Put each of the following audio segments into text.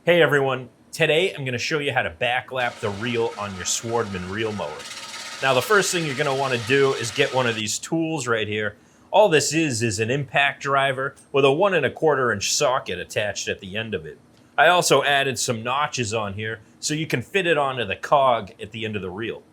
Hey everyone, today I'm going to show you how to backlap the reel on your Swardman Reel Mower. Now the first thing you're going to want to do is get one of these tools right here. All this is an impact driver with a 1¼ inch socket attached at the end of it. I also added some notches on here so you can fit it onto the cog at the end of the reel.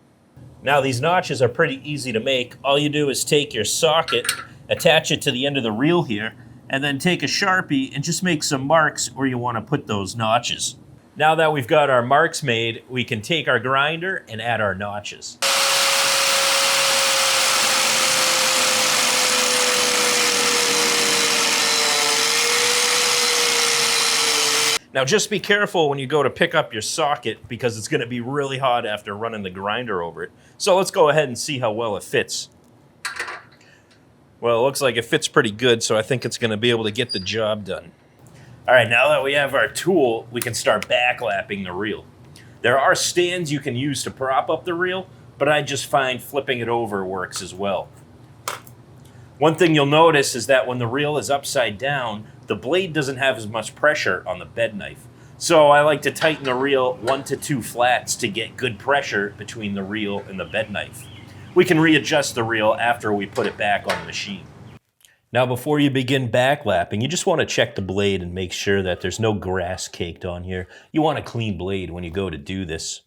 Now these notches are pretty easy to make. All you do is take your socket, attach it to the end of the reel here, and then take a Sharpie and just make some marks where you want to put those notches. Now that we've got our marks made, we can take our grinder and add our notches. Now just be careful when you go to pick up your socket because it's going to be really hot after running the grinder over it. So let's go ahead and see how well it fits. Well, it looks like it fits pretty good, so I think it's going to be able to get the job done. All right, now that we have our tool, we can start backlapping the reel. There are stands you can use to prop up the reel, but I just find flipping it over works as well. One thing you'll notice is that when the reel is upside down, the blade doesn't have as much pressure on the bed knife. So I like to tighten the reel 1 to 2 flats to get good pressure between the reel and the bed knife. We can readjust the reel after we put it back on the machine. Now before you begin backlapping, you just want to check the blade and make sure that there's no grass caked on here. You want a clean blade when you go to do this.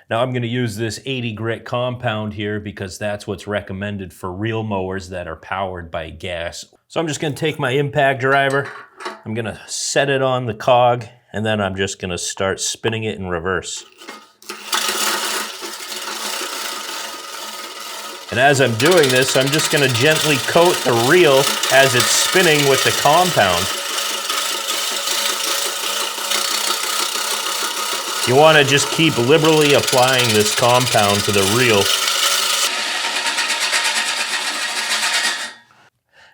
Now I'm going to use this 80 grit compound here because that's what's recommended for reel mowers that are powered by gas. So I'm just going to take my impact driver, I'm going to set it on the cog, and then I'm just going to start spinning it in reverse. And as I'm doing this, I'm just going to gently coat the reel as it's spinning with the compound. You want to just keep liberally applying this compound to the reel.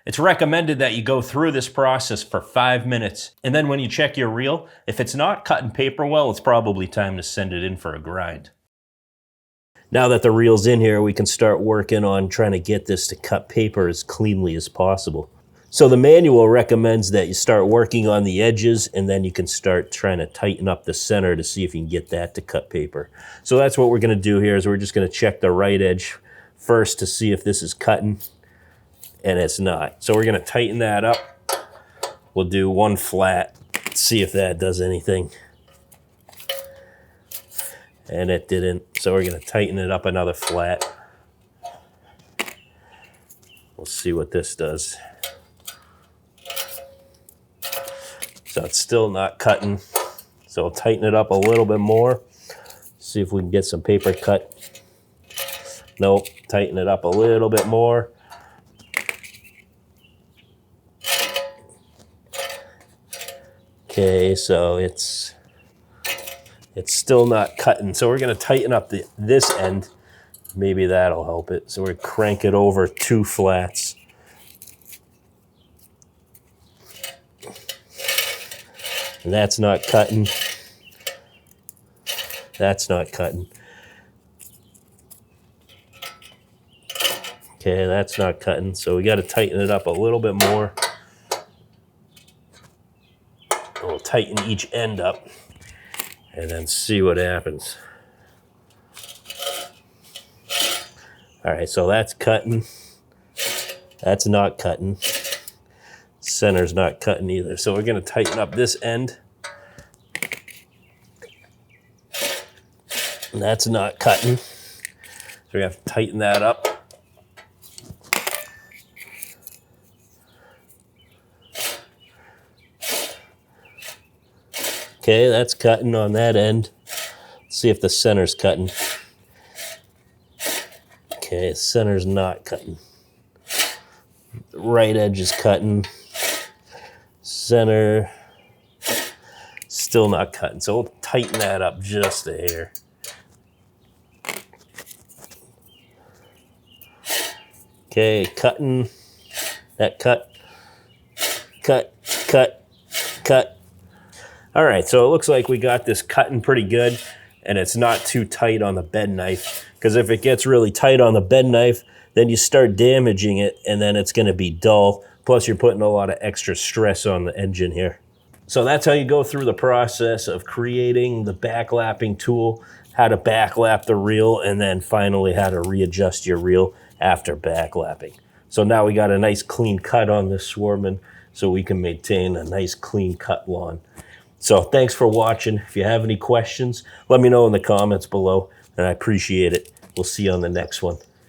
It's recommended that you go through this process for 5 minutes, and then when you check your reel, if it's not cutting paper well, it's probably time to send it in for a grind. Now that the reel's in here, we can start working on trying to get this to cut paper as cleanly as possible. So the manual recommends that you start working on the edges and then you can start trying to tighten up the center to see if you can get that to cut paper. So that's what we're going to do here is we're just going to check the right edge first to see if this is cutting, and it's not. So we're going to tighten that up. We'll do 1 flat, see if that does anything. And it didn't, so we're going to tighten it up another flat. We'll see what this does. So it's still not cutting, so we'll tighten it up a little bit more, see if we can get some paper cut. Nope, tighten it up a little bit more. Okay, so it's still not cutting, so we're going to tighten up this end. Maybe that'll help it. So we crank it over 2 flats. And that's not cutting. That's not cutting. Okay, that's not cutting, so we got to tighten it up a little bit more. We'll tighten each end up and then see what happens. All right, so that's cutting. That's not cutting. Center's not cutting either. So we're going to tighten up this end. And that's not cutting. So we have to tighten that up. Okay, that's cutting on that end. Let's see if the center's cutting. Okay, center's not cutting. The right edge is cutting. Center, still not cutting. So we'll tighten that up just a hair. Okay, cutting. That cut. Cut, cut, cut. All right, so it looks like we got this cutting pretty good, and it's not too tight on the bed knife, because if it gets really tight on the bed knife, then you start damaging it, and then it's going to be dull. Plus, you're putting a lot of extra stress on the engine here. So that's how you go through the process of creating the backlapping tool, how to backlap the reel, and then finally how to readjust your reel after backlapping. So now we got a nice clean cut on this Swardman, so we can maintain a nice clean cut lawn. So thanks for watching. If you have any questions, let me know in the comments below, and I appreciate it. We'll see you on the next one.